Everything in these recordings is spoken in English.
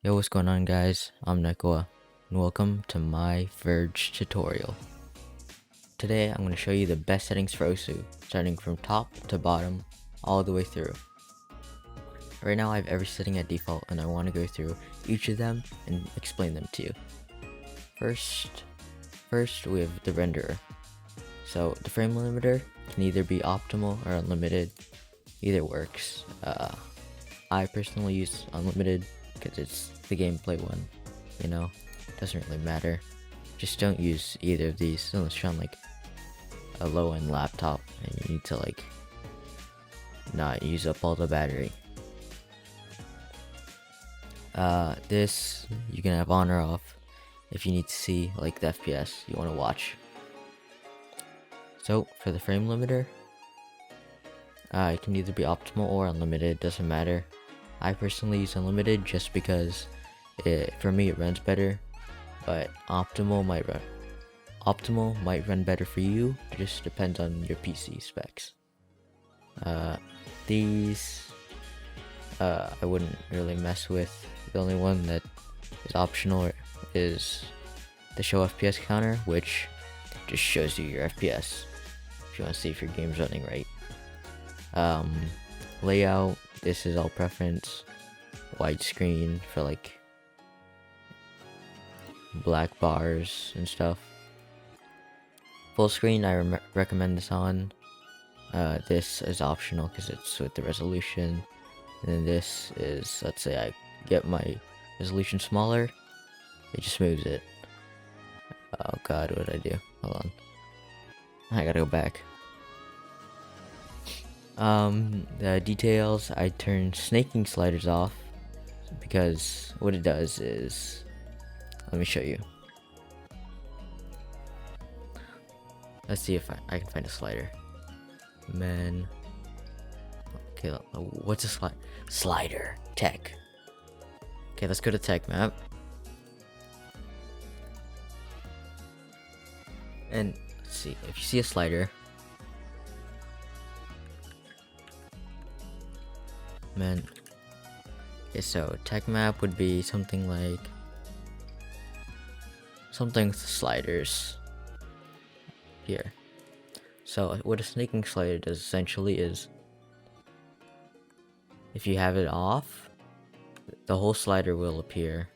Yo, what's going on, guys? I'm Nekoa, and welcome to my Verge tutorial. Today I'm going to show you the best settings for Osu, starting from top to bottom, all the way through. Right now I have every setting at default, and I want to go through each of them and explain them to you. First we have the renderer. So the frame limiter can either be optimal or unlimited, either works. I personally use unlimited because it's the gameplay one, doesn't really matter. Just don't use either of these unless you're on like a low-end laptop and you need to like not use up all the battery. This you can have on or off if you need to see like the FPS you want to watch. So for the frame limiter, it can either be optimal or unlimited, doesn't matter. I personally use unlimited just because for me it runs better, but optimal might run better for you. It just depends on your PC specs. These I wouldn't really mess with. The only one that is optional is the show FPS counter, which just shows you your FPS if you want to see if your game's running right. Layout, this is all preference. Widescreen for like black bars and stuff. Full screen, I recommend this on. This is optional because it's with the resolution. And then this is, let's say I get my resolution smaller, it just moves it. Oh god, what did I do? Hold on. I gotta go back. The details, I turn snaking sliders off because what it does is, let me show you. Let's see if I can find a slider. Man. Okay, what's a slider? Tech. Okay, let's go to tech map. And let's see, if you see a slider, man. Okay, so tech map would be something like with sliders here. So what a snaking slider does essentially is, if you have it off, the whole slider will appear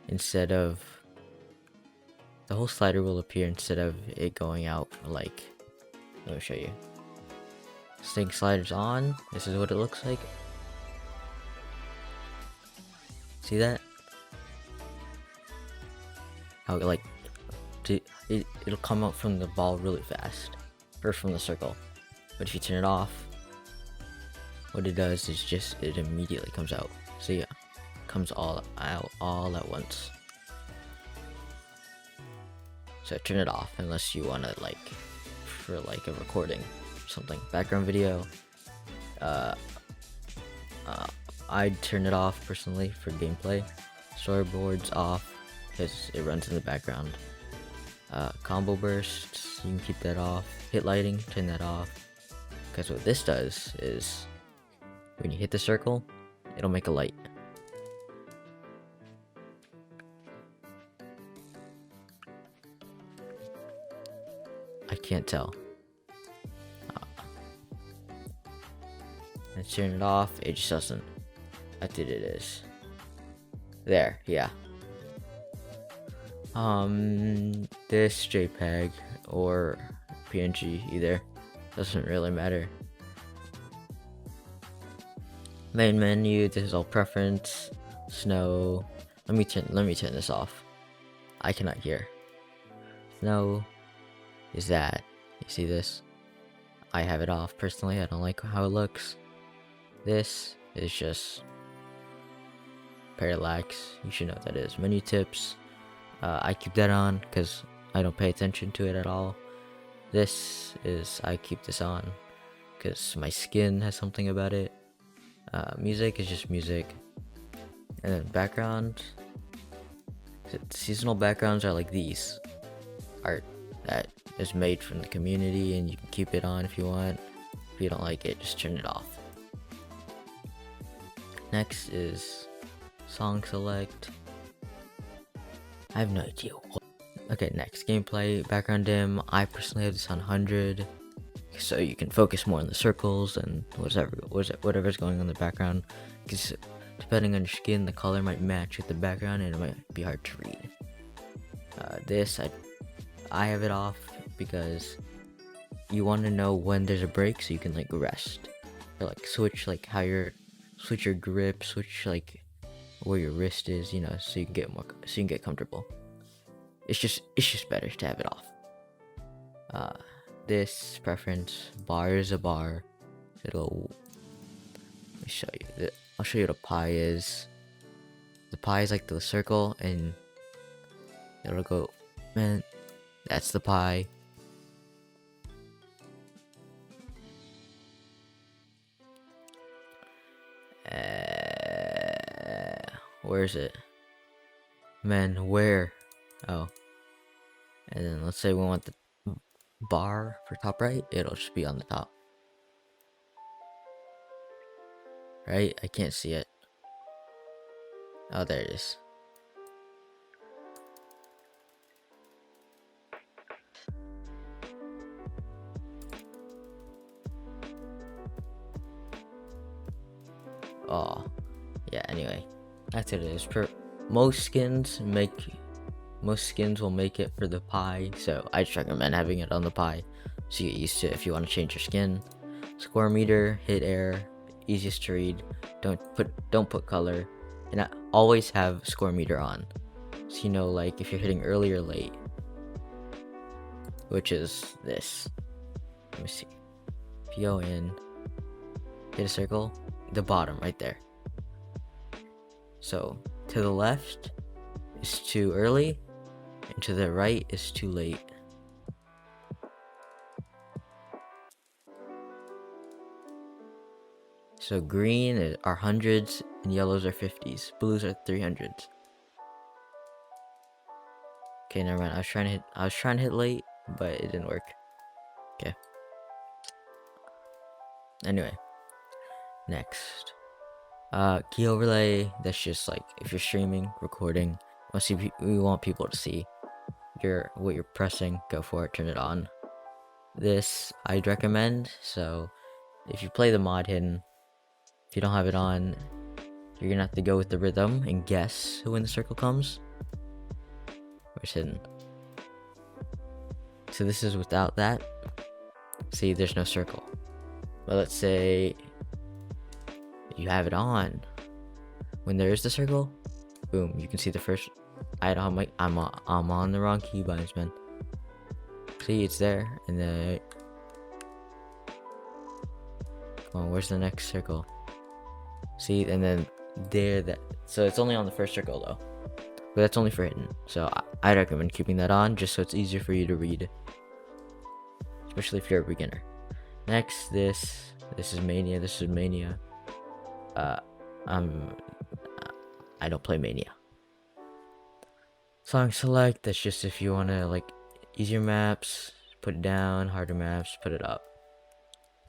instead of it going out like, let me show you. Snaking sliders on, this is what it looks like. See that? How it'll come out from the ball really fast, or from the circle. But if you turn it off, what it does is just it immediately comes out. So yeah, comes all out all at once. So turn it off unless you want to like for like a recording or something, background video. I'd turn it off personally for gameplay. Storyboards off because it runs in the background. Combo bursts, you can keep that off. Hit lighting, turn that off, because what this does is when you hit the circle, it'll make a light. I can't tell. Let's turn it off, it just doesn't. I think it is. There, yeah. This JPEG or PNG, either, doesn't really matter. Main menu, this is all preference. Snow. Let me turn this off. I cannot hear. Snow is that. You see this? I have it off personally. I don't like how it looks. This is just parallax. You should know what that is. Menu tips. I keep that on because I don't pay attention to it at all. I keep this on because my skin has something about it. Music is just music. And then background. Seasonal backgrounds are like these. Art that is made from the community, and you can keep it on if you want. If you don't like it, just turn it off. Next is Song select. I have no idea. Okay, next gameplay, background dim. I personally have this on 100, so you can focus more on the circles and whatever's going on in the background. Because depending on your skin, the color might match with the background, and it might be hard to read. I have it off because you want to know when there's a break, so you can like rest or like switch your grip, switch like where your wrist is, so you can get comfortable. It's just better to have it off. This preference, bar is a bar. Let me show you. I'll show you what a pie is. The pie is like the circle, and it'll go, man, that's the pie. Where is it? Man, where? Oh. And then let's say we want the bar for top right, it'll just be on the top. Right? I can't see it. Oh, there it is. Oh, yeah, anyway. That's what it is. Most skins will make it for the pie, so I just recommend having it on the pie so you get used to it if you want to change your skin. Score meter, hit air, easiest to read. Don't put color, and I always have score meter on, so like if you're hitting early or late, which is this. Let me see. If you go in, hit a circle, the bottom right there. So to the left is too early, and to the right is too late. So green are hundreds and yellows are 50s. Blues are 300s. Okay, never mind. I was trying to hit late, but it didn't work. Okay. Anyway, next. Key overlay. That's just like if you're streaming, recording. We want people to see what you're pressing. Go for it. Turn it on. This I'd recommend. So if you play the mod hidden, if you don't have it on, you're gonna have to go with the rhythm and guess when the circle comes. Where's hidden? So this is without that. See, there's no circle. But let's say you have it on. When there is the circle, boom, you can see the first. I'm on the wrong keybinds, man. See, it's there, and then come on, where's the next circle? See, and then so it's only on the first circle though, but that's only for hidden. So I recommend keeping that on just so it's easier for you to read, especially if you're a beginner. Next, this is Mania. This is Mania. I don't play Mania. Song select. That's just if you want to like easier maps, put it down. Harder maps, put it up.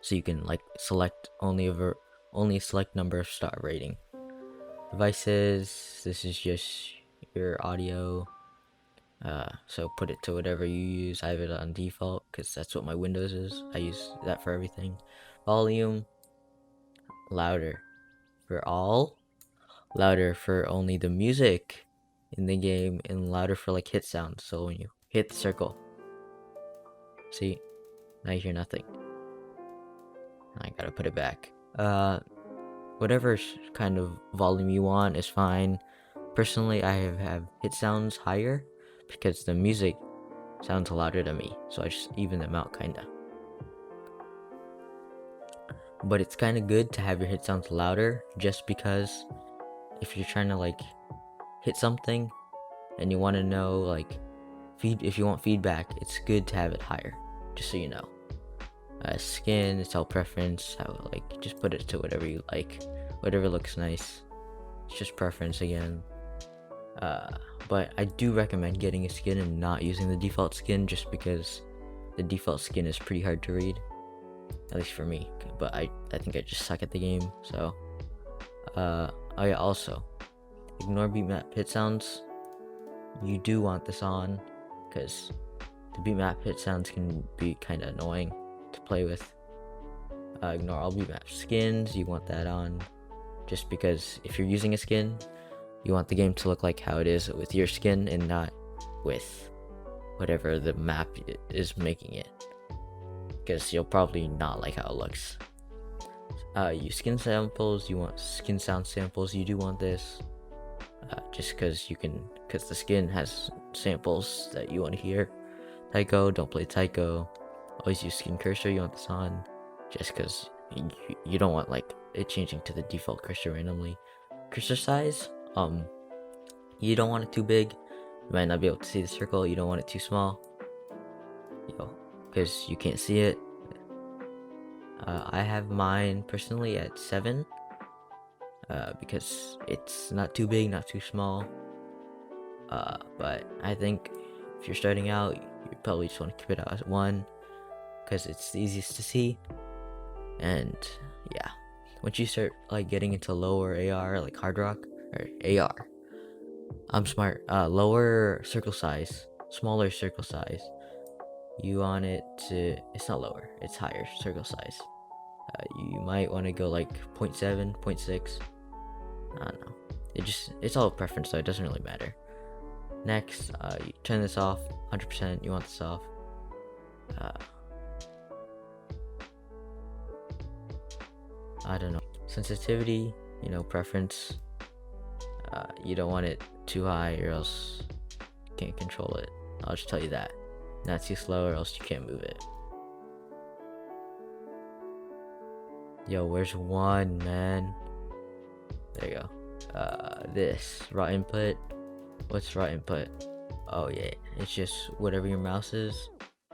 So you can like select only a select number of star rating. Devices. This is just your audio. So put it to whatever you use. I have it on default because that's what my Windows is. I use that for everything. Volume. Louder for all. Louder for only the music in the game, and louder for like hit sounds. So when you hit the circle, see, now you hear nothing. I gotta put it back. Whatever kind of volume you want is fine. Personally, I have hit sounds higher because the music sounds louder to me, so I just even them out kinda. But it's kind of good to have your hit sounds louder, just because if you're trying to like hit something and you want to know like if you want feedback, it's good to have it higher, just so you know. Skin, it's all preference. I would like just put it to whatever you like, whatever looks nice. It's just preference again. But I do recommend getting a skin and not using the default skin, just because the default skin is pretty hard to read, at least for me. But I think I just suck at the game. So oh yeah, also ignore beatmap hit sounds. You do want this on because the beatmap hit sounds can be kind of annoying to play with. Ignore all beatmap skins. You want that on just because if you're using a skin, you want the game to look like how it is with your skin and not with whatever the map is making it, because you'll probably not like how it looks. Use skin samples. You want skin sound samples. You do want this just because the skin has samples that you want to hear. Tycho, don't play Tycho. Always use skin cursor. You want this on just because you don't want like it changing to the default cursor randomly. Cursor size, you don't want it too big. You might not be able to see the circle. You don't want it too small, because you can't see it. I have mine personally at 7, because it's not too big, not too small. But I think if you're starting out, you probably just want to keep it at 1, because it's the easiest to see. And yeah, once you start like getting into lower AR, like hard rock or AR, I'm smart. Lower circle size, smaller circle size. You want it to, it's not lower, it's higher circle size. You might want to go like 0.7, 0.6. I don't know. It's all preference, so it doesn't really matter. Next, you turn this off. 100%. You want this off. I don't know. Sensitivity, preference. You don't want it too high, or else you can't control it. I'll just tell you that. Not too slow, or else you can't move it. Yo, where's 1, man? There you go. This raw input. What's raw input? Oh yeah, it's just whatever your mouse is.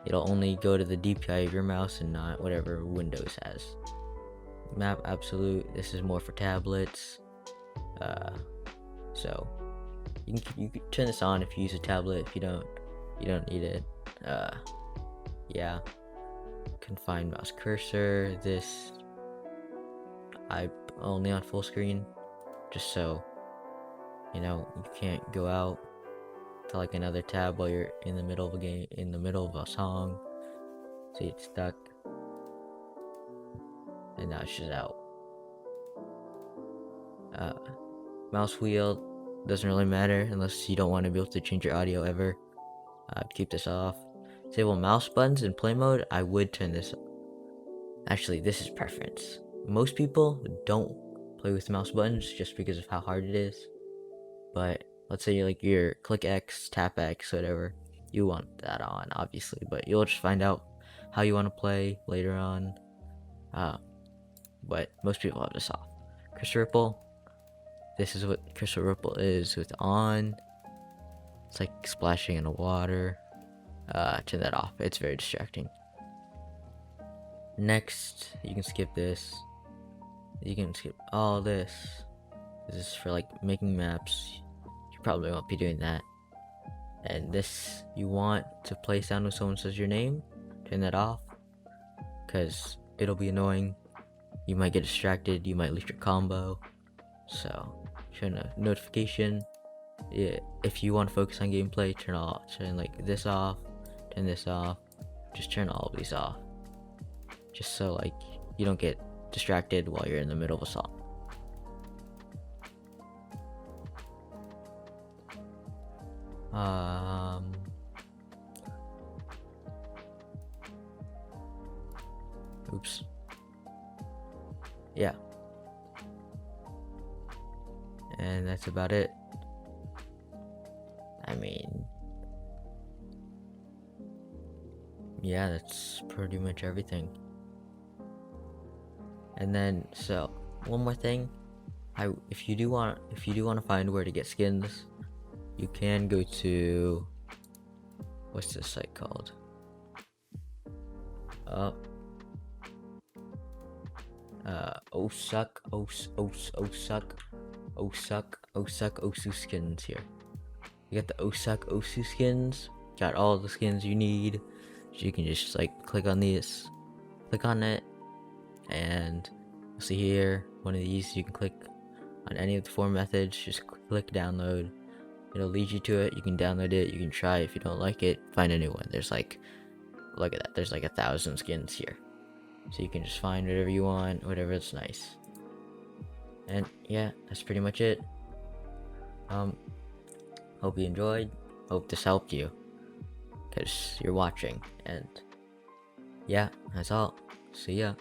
It'll only go to the DPI of your mouse and not whatever Windows has. Map absolute. This is more for tablets. So you can turn this on if you use a tablet. If you don't, you don't need it. Yeah. Confined mouse cursor. This I only on full screen, just so you can't go out to like another tab while you're in the middle of a game, in the middle of a song, so it's stuck, and now it's just out. Mouse wheel doesn't really matter unless you don't want to be able to change your audio ever. Keep this off. Disable mouse buttons in play mode. I would turn this. Actually, this is preference. Most people don't play with mouse buttons just because of how hard it is. But let's say you're click X, tap X, whatever. You want that on, obviously, but you'll just find out how you want to play later on. But most people have this off. Cursor ripple. This is what cursor ripple is with on. It's like splashing in the water. Turn that off. It's very distracting. Next, you can skip this. You can skip all this. This is for like making maps. You probably won't be doing that. And this, you want to play sound when someone says your name. Turn that off, because it'll be annoying. You might get distracted. You might lose your combo. So turn a notification. Yeah, if you want to focus on gameplay, turn like this off. Turn this off. Just turn all of these off, just so like you don't get distracted while you're in the middle of a song. Oops. Yeah. And that's about it. I mean, yeah, that's pretty much everything. And then, so one more thing, if you do want to find where to get skins, you can go to, what's this site called? Osu skins here. You got the Osu skins. Got all the skins you need. So you can just like click on these, click on it, and you'll see here one of these. You can click on any of the 4 methods. Just click download. It'll lead you to it. You can download it, you can try it. If you don't like it, find a new one. There's like, look at that, there's like 1,000 skins here, so you can just find whatever you want, whatever that's nice. And yeah, that's pretty much it. Hope you enjoyed, hope this helped you, because you're watching. And yeah, that's all. See ya.